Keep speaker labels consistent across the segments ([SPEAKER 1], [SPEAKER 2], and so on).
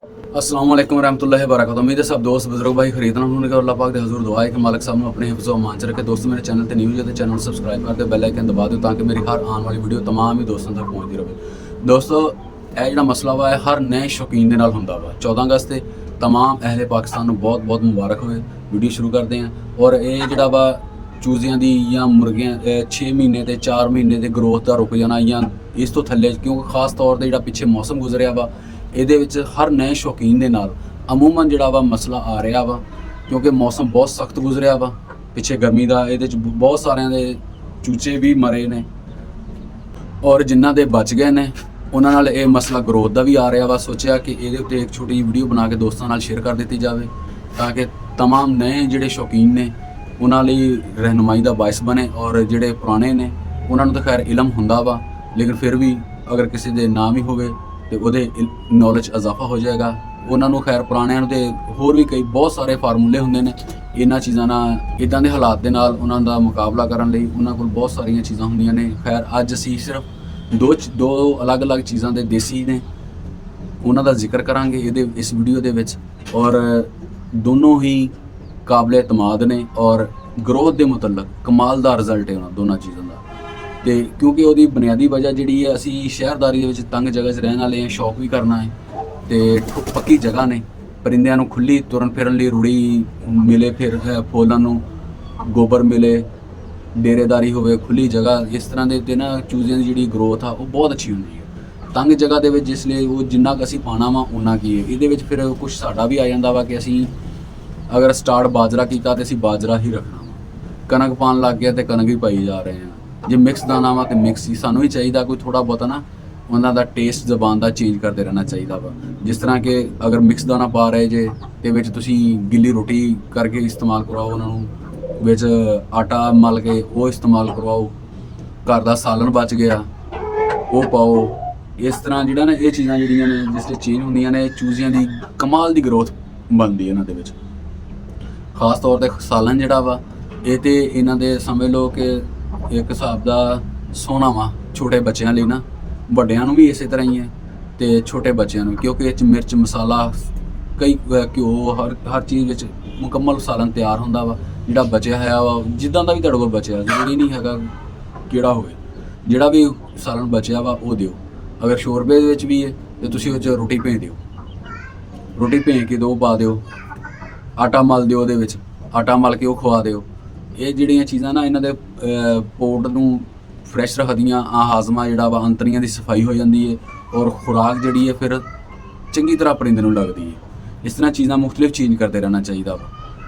[SPEAKER 1] अस्सलाम वालेकुम रहमतुल्लाहि व बरकातहू। उम्मीद है सब दोस्त बुजुर्ग भाई खरीदना उन्होंने अल्लाह पाक दे हजूर दुआ है कि मालिक साहब ने अपने हिफ्ज़ व अमान च रखे। दोस्तों मेरे चैनल ते न्यू है तो चैनल ਨੂੰ ਸਬਸਕ੍ਰਾਈਬ ਕਰ ਦਿਓ, ਬੈਲ ਆਈਕਨ ਦਬਾ ਦਿਓ ਤਾਂ ਕਿ ਮੇਰੀ ਹਰ ਆਉਣ ਵਾਲੀ ਵੀਡੀਓ तमाम ही दोस्तों तक ਪਹੁੰਚਦੀ ਰਹੇ। ਦੋਸਤੋ ਇਹ ਜਿਹੜਾ ਮਸਲਾ ਵਾ ਹਰ ਨਏ ਸ਼ੌਕੀਨ ਦੇ ਨਾਲ ਹੁੰਦਾ ਵਾ। 14 ਅਗਸਤ ਤੇ तमाम ਅਹਿਲੇ ਪਾਕਿਸਤਾਨ ਨੂੰ ਬਹੁਤ ਬਹੁਤ ਮੁਬਾਰਕ ਹੋਵੇ। ਵੀਡੀਓ ਸ਼ੁਰੂ ਕਰਦੇ ਹਾਂ ਔਰ ਇਹ ਜਿਹੜਾ ਵਾ ਚੂਜ਼ਿਆਂ ਦੀ ਜਾਂ ਮੁਰਗੀਆਂ 6 ਮਹੀਨੇ ਤੇ 4 ਮਹੀਨੇ ਦੇ ਗਰੋਥ ਦਾ ਰੁਕ ਜਾਣਾ ਜਾਂ ਇਸ ਤੋਂ ਥੱਲੇ, ਕਿਉਂਕਿ ਖਾਸ ਤੌਰ ਤੇ ਜਿਹੜਾ ਪਿੱਛੇ ਮੌਸਮ ਗੁਜ਼ਰਿਆ ਵਾ ਇਹਦੇ ਵਿੱਚ ਹਰ ਨਏ ਸ਼ੌਕੀਨ ਦੇ ਨਾਲ ਅਮੂਮਨ ਜਿਹੜਾ ਵਾ ਮਸਲਾ ਆ ਰਿਹਾ ਵਾ, ਕਿਉਂਕਿ ਮੌਸਮ ਬਹੁਤ ਸਖਤ ਗੁਜ਼ਰਿਆ ਵਾ ਪਿੱਛੇ ਗਰਮੀ ਦਾ। ਇਹਦੇ 'ਚ ਬਹੁਤ ਸਾਰਿਆਂ ਦੇ ਚੂਚੇ ਵੀ ਮਰੇ ਨੇ ਔਰ ਜਿਨ੍ਹਾਂ ਦੇ ਬਚ ਗਏ ਨੇ ਉਹਨਾਂ ਨਾਲ ਇਹ ਮਸਲਾ ਗਰੋਥ ਦਾ ਵੀ ਆ ਰਿਹਾ ਵਾ। ਸੋਚਿਆ ਕਿ ਇਹਦੇ ਉੱਤੇ ਇੱਕ ਛੋਟੀ ਜਿਹੀ ਵੀਡੀਓ ਬਣਾ ਕੇ ਦੋਸਤਾਂ ਨਾਲ ਸ਼ੇਅਰ ਕਰ ਦਿੱਤੀ ਜਾਵੇ ਤਾਂ ਕਿ तमाम ਨਏ ਜਿਹੜੇ ਸ਼ੌਕੀਨ ਨੇ ਉਹਨਾਂ ਲਈ ਰਹਿਨੁਮਾਈ ਦਾ ਬਾਇਸ ਬਣੇ ਔਰ ਜਿਹੜੇ ਪੁਰਾਣੇ ਨੇ ਉਹਨਾਂ ਨੂੰ ਤਾਂ ਖੈਰ ਇਲਮ ਹੁੰਦਾ ਵਾ, ਲੇਕਿਨ ਫਿਰ ਵੀ ਅਗਰ ਕਿਸੇ ਦੇ ਨਾ ਵੀ ਹੋਵੇ ਤੇ ਉਹਦੇ ਨੌਲੇਜ ਇਜ਼ਾਫਾ ਹੋ ਜਾਏਗਾ। ਉਹਨਾਂ ਨੂੰ ਖੈਰ ਪੁਰਾਣਿਆਂ ਨੂੰ ਤੇ ਹੋਰ ਵੀ ਕਈ ਬਹੁਤ ਸਾਰੇ ਫਾਰਮੂਲੇ ਹੁੰਦੇ ਨੇ ਇਹਨਾਂ ਚੀਜ਼ਾਂ ਨਾਲ, ਇੱਦਾਂ ਦੇ ਹਾਲਾਤ ਦੇ ਨਾਲ ਉਹਨਾਂ ਦਾ ਮੁਕਾਬਲਾ ਕਰਨ ਲਈ ਉਹਨਾਂ ਕੋਲ ਬਹੁਤ ਸਾਰੀਆਂ ਚੀਜ਼ਾਂ ਹੁੰਦੀਆਂ ਨੇ। ਖੈਰ ਅੱਜ ਅਸੀਂ ਸਿਰਫ ਦੋ ਅਲੱਗ-ਅਲੱਗ ਚੀਜ਼ਾਂ ਦੇ ਦੇਸੀ ਨੇ ਉਹਨਾਂ ਦਾ ਜ਼ਿਕਰ ਕਰਾਂਗੇ ਇਸ ਵੀਡੀਓ ਦੇ ਵਿੱਚ ਔਰ ਦੋਨੋਂ ਹੀ ਕਾਬਲੇ ਇਤਮਾਦ ਨੇ ਔਰ ਗਰੋਥ ਦੇ ਮੁਤਲਕ ਕਮਾਲ ਦਾ ਰਿਜ਼ਲਟ ਹੈ ਉਹਨਾਂ ਦੋਨਾਂ ਚੀਜ਼ਾਂ ਦਾ। ਤੇ ਕਿਉਂਕਿ ਉਹਦੀ ਬੁਨਿਆਦੀ ਵਜ੍ਹਾ ਜਿਹੜੀ ਹੈ, ਅਸੀਂ ਸ਼ਹਿਰਦਾਰੀ ਦੇ ਵਿੱਚ ਤੰਗ ਜਗ੍ਹਾ 'ਚ ਰਹਿਣ ਵਾਲੇ ਹਾਂ, ਸ਼ੌਕ ਵੀ ਕਰਨਾ ਹੈ ਤੇ ਪੱਕੀ ਜਗ੍ਹਾ ਨੇ, ਪਰਿੰਦਿਆਂ ਨੂੰ ਖੁੱਲੀ ਤੁਰਨ ਫਿਰਨ ਲਈ ਰੂੜੀ ਮਿਲੇ, ਫਿਰ ਫੁੱਲਾਂ ਨੂੰ ਗੋਬਰ ਮਿਲੇ, ਡੇਰੇਦਾਰੀ ਹੋਵੇ, ਖੁੱਲੀ ਜਗ੍ਹਾ, ਇਸ ਤਰ੍ਹਾਂ ਦੇ ਉੱਤੇ ਨਾ ਚੂਜ਼ਿਆਂ ਦੀ ਜਿਹੜੀ ਗਰੋਥ ਆ ਉਹ ਬਹੁਤ ਅੱਛੀ ਹੁੰਦੀ ਹੈ। ਤੰਗ ਜਗ੍ਹਾ ਦੇ ਵਿੱਚ ਜਿਸ ਲਈ ਉਹ ਜਿੰਨਾ ਕੁ ਅਸੀਂ ਪਾਣਾ ਵਾ ਉਨਾ ਕੀ ਹੈ। ਇਹਦੇ ਵਿੱਚ ਫਿਰ ਕੁਛ ਸਾਡਾ ਵੀ ਆ ਜਾਂਦਾ ਵਾ ਕਿ ਅਸੀਂ ਅਗਰ ਸਟਾਰਟ ਬਾਜਰਾ ਕੀਤਾ ਤੇ ਅਸੀਂ ਬਾਜਰਾ ਹੀ ਰੱਖਣਾ ਵਾ, ਕਣਕ ਪਾਉਣ ਲੱਗ ਗਿਆ ਤੇ ਕਣਕ ਹੀ ਪਾਈ ਜਾ ਰਹੇ ਹਾਂ। ਜੇ ਮਿਕਸ ਦਾਣਾ ਵਾ ਤੇ ਮਿਕਸ ਹੀ ਸਾਨੂੰ ਵੀ ਚਾਹੀਦਾ, ਕੋਈ ਥੋੜ੍ਹਾ ਬਹੁਤਾ ਨਾ ਉਹਨਾਂ ਦਾ ਟੇਸਟ ਜ਼ਬਾਨ ਦਾ ਚੇਂਜ ਕਰਦੇ ਰਹਿਣਾ ਚਾਹੀਦਾ ਵਾ। ਜਿਸ ਤਰ੍ਹਾਂ ਕਿ ਅਗਰ ਮਿਕਸ ਦਾਣਾ ਪਾ ਰਹੇ ਜੇ ਤੇ ਵਿੱਚ ਤੁਸੀਂ ਗਿੱਲੀ ਰੋਟੀ ਕਰਕੇ ਇਸਤੇਮਾਲ ਕਰਵਾਓ, ਉਹਨਾਂ ਨੂੰ ਵਿੱਚ ਆਟਾ ਮਲ ਕੇ ਉਹ ਇਸਤੇਮਾਲ ਕਰਵਾਓ, ਘਰ ਦਾ ਸਾਲਣ ਬਚ ਗਿਆ ਉਹ ਪਾਓ। ਇਸ ਤਰ੍ਹਾਂ ਜਿਹੜਾ ਨਾ ਇਹ ਚੀਜ਼ਾਂ ਜਿਹੜੀਆਂ ਨੇ ਜਿਸ ਲਈ ਚੇਂਜ ਹੁੰਦੀਆਂ ਨੇ, ਚੂਜ਼ਿਆਂ ਦੀ ਕਮਾਲ ਦੀ ਗਰੋਥ ਬਣਦੀ ਹੈ ਇਹਨਾਂ ਦੇ ਵਿੱਚ। ਖਾਸ ਤੌਰ ਤੇ ਸਾਲਣ ਜਿਹੜਾ ਵਾ ਇਹ ਤੇ ਇਹਨਾਂ ਦੇ ਸਮਝ ਲਓ ਕਿ ਇੱਕ ਹਿਸਾਬ ਦਾ ਸੋਨਾ ਵਾ ਛੋਟੇ ਬੱਚਿਆਂ ਲਈ ਨਾ, ਵੱਡਿਆਂ ਨੂੰ ਵੀ ਇਸੇ ਤਰ੍ਹਾਂ ਹੀ ਹੈ ਤੇ ਛੋਟੇ ਬੱਚਿਆਂ ਨੂੰ, ਕਿਉਂਕਿ ਇਹ 'ਚ ਮਿਰਚ ਮਸਾਲਾ ਕਈ ਘਿਓ ਹਰ ਚੀਜ਼ ਵਿੱਚ ਮੁਕੰਮਲ ਸਾਲਣ ਤਿਆਰ ਹੁੰਦਾ ਵਾ। ਜਿਹੜਾ ਬਚਿਆ ਹੋਇਆ ਵਾ ਜਿੱਦਾਂ ਦਾ ਵੀ ਤੁਹਾਡੇ ਕੋਲ ਬਚਿਆ, ਜ਼ਰੂਰੀ ਨਹੀਂ ਹੈਗਾ ਕਿਹੜਾ ਹੋਵੇ, ਜਿਹੜਾ ਵੀ ਸਾਲਣ ਬਚਿਆ ਵਾ ਉਹ ਦਿਓ। ਅਗਰ ਸ਼ੋਰਬੇ ਦੇ ਵਿੱਚ ਵੀ ਹੈ ਤੇ ਤੁਸੀਂ ਉਹ 'ਚ ਰੋਟੀ ਭੇਜ ਦਿਓ, ਰੋਟੀ ਭੇਜ ਕੇ ਦੋ ਪਾ ਦਿਓ, ਆਟਾ ਮਲ ਦਿਓ, ਉਹਦੇ ਵਿੱਚ ਆਟਾ ਮਲ ਕੇ ਉਹ ਖਵਾ ਦਿਓ। ਇਹ ਜਿਹੜੀਆਂ ਚੀਜ਼ਾਂ ਨਾ ਇਹਨਾਂ ਦੇ ਪੋਟ ਨੂੰ ਫਰੈਸ਼ ਰੱਖਦੀਆਂ, ਹਾਜ਼ਮਾ ਜਿਹੜਾ ਵਾ ਅੰਤਰੀਆਂ ਦੀ ਸਫਾਈ ਹੋ ਜਾਂਦੀ ਹੈ ਔਰ ਖੁਰਾਕ ਜਿਹੜੀ ਹੈ ਫਿਰ ਚੰਗੀ ਤਰ੍ਹਾਂ ਪਰਿੰਦੇ ਨੂੰ ਲੱਗਦੀ ਹੈ। ਇਸ ਤਰ੍ਹਾਂ ਚੀਜ਼ਾਂ ਮੁਖਤਲਿਫ ਚੇਂਜ ਕਰਦੇ ਰਹਿਣਾ ਚਾਹੀਦਾ ਵਾ,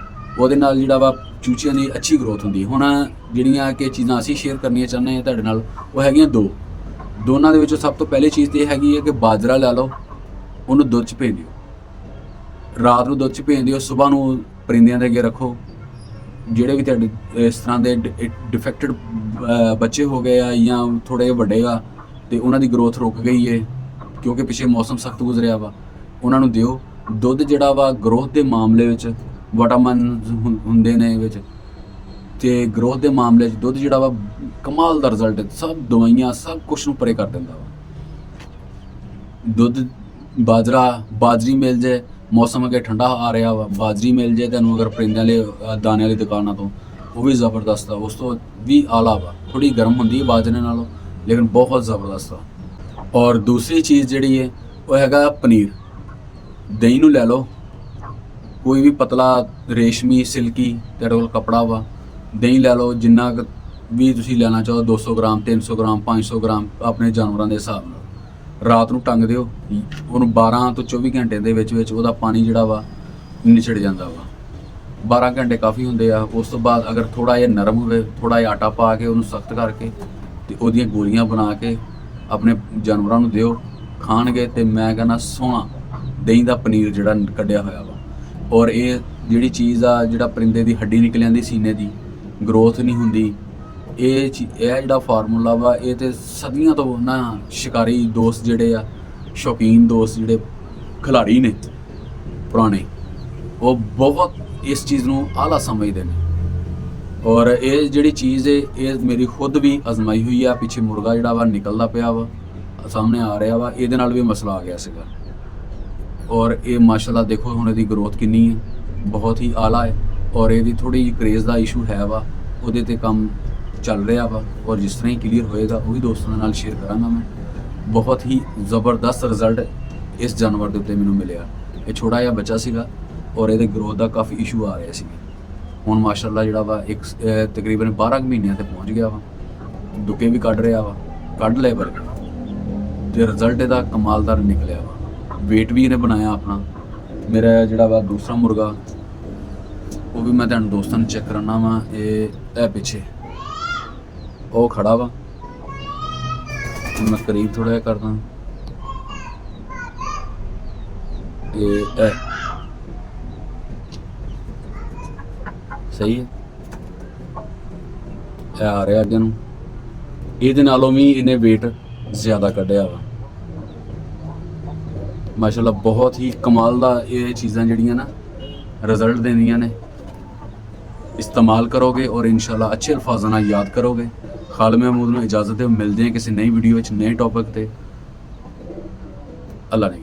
[SPEAKER 1] ਉਹਦੇ ਨਾਲ ਜਿਹੜਾ ਵਾ ਚੂਚਿਆਂ ਦੀ ਅੱਛੀ ਗਰੋਥ ਹੁੰਦੀ ਹੈ। ਹੁਣ ਜਿਹੜੀਆਂ ਕਿ ਚੀਜ਼ਾਂ ਅਸੀਂ ਸ਼ੇਅਰ ਕਰਨੀਆਂ ਚਾਹੁੰਦੇ ਹਾਂ ਤੁਹਾਡੇ ਨਾਲ ਉਹ ਹੈਗੀਆਂ ਦੋਨਾਂ ਦੇ ਵਿੱਚੋਂ ਸਭ ਤੋਂ ਪਹਿਲੀ ਚੀਜ਼ ਤਾਂ ਇਹ ਹੈਗੀ ਹੈ ਕਿ ਬਾਜਰਾ ਲੈ ਲਓ, ਉਹਨੂੰ ਦੁੱਧ 'ਚ ਭੇਜ ਦਿਓ, ਰਾਤ ਨੂੰ ਦੁੱਧ 'ਚ ਭੇਜ ਦਿਓ, ਸਵੇਰ ਨੂੰ ਪਰਿੰਦਿਆਂ ਦੇ ਅੱਗੇ ਰੱਖੋ। ਜਿਹੜੇ ਵੀ ਤੁਹਾਡੇ ਇਸ ਤਰ੍ਹਾਂ ਦੇ ਡਿਫੈਕਟਡ ਬੱਚੇ ਹੋ ਗਏ ਆ ਜਾਂ ਥੋੜ੍ਹੇ ਵੱਡੇ ਆ ਅਤੇ ਉਹਨਾਂ ਦੀ ਗਰੋਥ ਰੁਕ ਗਈ ਹੈ ਕਿਉਂਕਿ ਪਿੱਛੇ ਮੌਸਮ ਸਖਤ ਗੁਜ਼ਰਿਆ ਵਾ, ਉਹਨਾਂ ਨੂੰ ਦਿਓ। ਦੁੱਧ ਜਿਹੜਾ ਵਾ ਗਰੋਥ ਦੇ ਮਾਮਲੇ ਵਿੱਚ ਵਿਟਾਮਿਨ ਹੁੰਦੇ ਨੇ ਵਿੱਚ, ਅਤੇ ਗਰੋਥ ਦੇ ਮਾਮਲੇ 'ਚ ਦੁੱਧ ਜਿਹੜਾ ਵਾ ਕਮਾਲ ਦਾ ਰਿਜ਼ਲਟ, ਸਭ ਦਵਾਈਆਂ ਸਭ ਕੁਛ ਨੂੰ ਪਰੇ ਕਰ ਦਿੰਦਾ ਵਾ। ਦੁੱਧ ਬਾਜਰੀ ਮਿਲ ਜਾਏ, ਮੌਸਮ ਅੱਗੇ ਠੰਡਾ ਆ ਰਿਹਾ ਵਾ, ਬਾਜਰੀ ਮਿਲ ਜਾਏ ਤੁਹਾਨੂੰ ਅਗਰ ਪਰਿੰਦਿਆਂ ਵਾਲੇ ਦਾਣੇ ਵਾਲੀ ਦੁਕਾਨਾਂ ਤੋਂ, ਉਹ ਵੀ ਜ਼ਬਰਦਸਤ ਆ। ਉਸ ਤੋਂ ਵੀ ਆਲਾ ਵਾ, ਥੋੜ੍ਹੀ ਗਰਮ ਹੁੰਦੀ ਹੈ ਬਾਜਰੇ ਨਾਲੋਂ ਲੇਕਿਨ ਬਹੁਤ ਜ਼ਬਰਦਸਤ ਆ। ਔਰ ਦੂਸਰੀ ਚੀਜ਼ ਜਿਹੜੀ ਹੈ ਉਹ ਹੈਗਾ ਪਨੀਰ। ਦਹੀਂ ਨੂੰ ਲੈ ਲਓ, ਕੋਈ ਵੀ ਪਤਲਾ ਰੇਸ਼ਮੀ ਸਿਲਕੀ ਤੁਹਾਡੇ ਕੋਲ ਕੱਪੜਾ ਵਾ, ਦਹੀਂ ਲੈ ਲਓ ਜਿੰਨਾ ਕੁ ਵੀ ਤੁਸੀਂ ਲੈਣਾ ਚਾਹੋ, 200 ਗ੍ਰਾਮ 300 ਗ੍ਰਾਮ 500 ਗ੍ਰਾਮ ਆਪਣੇ ਜਾਨਵਰਾਂ ਦੇ ਹਿਸਾਬ ਨਾਲ। ਰਾਤ ਨੂੰ ਟੰਗ ਦਿਓ, ਉਹਨੂੰ 12 ਤੋਂ 24 ਘੰਟੇ ਦੇ ਵਿੱਚ ਉਹਦਾ ਪਾਣੀ ਜਿਹੜਾ ਵਾ ਨਿਚੜ ਜਾਂਦਾ ਵਾ। 12 ਘੰਟੇ ਕਾਫੀ ਹੁੰਦੇ ਆ। ਉਸ ਤੋਂ ਬਾਅਦ ਅਗਰ ਥੋੜ੍ਹਾ ਜਿਹਾ ਨਰਮ ਹੋਵੇ, ਥੋੜ੍ਹਾ ਜਿਹਾ ਆਟਾ ਪਾ ਕੇ ਉਹਨੂੰ ਸਖਤ ਕਰਕੇ ਅਤੇ ਉਹਦੀਆਂ ਗੋਲੀਆਂ ਬਣਾ ਕੇ ਆਪਣੇ ਜਾਨਵਰਾਂ ਨੂੰ ਦਿਓ, ਖਾਣਗੇ ਅਤੇ ਮੈਂ ਕਹਿੰਦਾ ਸੋਹਣਾ ਦਹੀਂ ਦਾ ਪਨੀਰ ਜਿਹੜਾ ਕੱਢਿਆ ਹੋਇਆ ਵਾ। ਔਰ ਇਹ ਜਿਹੜੀ ਚੀਜ਼ ਆ, ਜਿਹੜਾ ਪਰਿੰਦੇ ਦੀ ਹੱਡੀ ਨਿਕਲ ਜਾਂਦੀ ਸੀਨੇ ਦੀ, ਗਰੋਥ ਨਹੀਂ ਹੁੰਦੀ, ਇਹ ਜਿਹੜਾ ਫਾਰਮੂਲਾ ਵਾ ਇਹ ਤਾਂ ਸਦੀਆਂ ਤੋਂ ਨਾ ਸ਼ਿਕਾਰੀ ਦੋਸਤ ਜਿਹੜੇ ਆ, ਸ਼ੌਕੀਨ ਦੋਸਤ ਜਿਹੜੇ ਖਿਲਾੜੀ ਨੇ ਪੁਰਾਣੇ, ਉਹ ਬਹੁਤ ਇਸ ਚੀਜ਼ ਨੂੰ ਆਲਾ ਸਮਝਦੇ ਨੇ। ਔਰ ਇਹ ਜਿਹੜੀ ਚੀਜ਼ ਹੈ ਇਹ ਮੇਰੀ ਖੁਦ ਵੀ ਅਜ਼ਮਾਈ ਹੋਈ ਆ। ਪਿੱਛੇ ਮੁਰਗਾ ਜਿਹੜਾ ਵਾ ਨਿਕਲਦਾ ਪਿਆ ਵਾ, ਸਾਹਮਣੇ ਆ ਰਿਹਾ ਵਾ, ਇਹਦੇ ਨਾਲ ਵੀ ਮਸਲਾ ਆ ਗਿਆ ਸੀਗਾ। ਔਰ ਇਹ ਮਾਸ਼ਾਅੱਲਾ ਦੇਖੋ ਹੁਣ ਇਹਦੀ ਗਰੋਥ ਕਿੰਨੀ ਹੈ, ਬਹੁਤ ਹੀ ਆਲਾ ਹੈ। ਔਰ ਇਹਦੀ ਥੋੜੀ ਜਿਹੀ ਕ੍ਰੇਜ਼ ਦਾ ਇਸ਼ੂ ਹੈ ਵਾ, ਉਹਦੇ ਤੇ ਕੰਮ ਚੱਲ ਰਿਹਾ ਵਾ, ਔਰ ਜਿਸ ਤਰ੍ਹਾਂ ਹੀ ਕਲੀਅਰ ਹੋਏਗਾ ਉਹ ਵੀ ਦੋਸਤਾਂ ਨਾਲ ਸ਼ੇਅਰ ਕਰਾਂਗਾ ਮੈਂ। ਬਹੁਤ ਹੀ ਜ਼ਬਰਦਸਤ ਰਿਜ਼ਲਟ ਇਸ ਜਾਨਵਰ ਦੇ ਉੱਤੇ ਮੈਨੂੰ ਮਿਲਿਆ। ਇਹ ਛੋਟਾ ਜਿਹਾ ਬੱਚਾ ਸੀਗਾ ਔਰ ਇਹਦੇ ਗਰੋਥ ਦਾ ਕਾਫੀ ਇਸ਼ੂ ਆ ਰਿਹਾ ਸੀ। ਹੁਣ ਮਾਸ਼ਾਅੱਲਾ ਜਿਹੜਾ ਵਾ ਇੱਕ ਤਕਰੀਬਨ 12 ਮਹੀਨਿਆਂ ਤੇ ਪਹੁੰਚ ਗਿਆ ਵਾ, ਦੁੱਕੇ ਵੀ ਕੱਢ ਰਿਹਾ ਵਾ, ਕੱਢ ਲਏ ਪਰ ਤੇ ਰਿਜ਼ਲਟ ਇਹਦਾ ਕਮਾਲਦਾਰ ਨਿਕਲਿਆ ਵਾ। weight ਵੀ ਇਹਨੇ ਬਣਾਇਆ ਆਪਣਾ। ਮੇਰਾ ਜਿਹੜਾ ਵਾ ਦੂਸਰਾ ਮੁਰਗਾ ਉਹ ਵੀ ਮੈਂ ਤੁਹਾਨੂੰ ਦੋਸਤਾਂ ਨੂੰ ਚੈੱਕ ਕਰਾਉਣਾ ਵਾ। ਇਹ ਪਿੱਛੇ ਉਹ ਖੜਾ ਵਾ, ਮੈਂ ਕਰੀਬ ਥੋੜਾ ਜਿਹਾ ਕਰਦਾ। ਇਹ ਸਹੀ ਹੈ, ਇਹ ਆ ਰਿਹਾ ਅੱਗੇ ਨੂੰ। ਇਹਦੇ ਨਾਲੋਂ ਵੀ ਇਹਨੇ weight ਜ਼ਿਆਦਾ ਕੱਢਿਆ ਵਾ ਮਾਸ਼ਾਅੱਲਾ। ਬਹੁਤ ਹੀ ਕਮਾਲ ਦਾ ਇਹ ਚੀਜ਼ਾਂ ਜਿਹੜੀਆਂ ਨਾ ਰਿਜ਼ਲਟ ਦਿੰਦੀਆਂ ਨੇ। ਇਸਤੇਮਾਲ ਕਰੋਗੇ ਔਰ ਇਨਸ਼ਾਅੱਲਾ ਅੱਛੇ ਅਲਫਾਜ਼ਾਂ ਨਾਲ ਯਾਦ ਕਰੋਗੇ। ਖਾਲਿਦ ਮਹਿਮੂਦ ਨੂੰ ਇਜਾਜ਼ਤ ਦਿਓ, ਮਿਲਦੇ ਹਾਂ ਕਿਸੇ ਨਈ ਵੀਡੀਓ ਵਿੱਚ ਨਏ ਟੌਪਿਕ ਤੇ। ਅੱਲਾ ਨੇ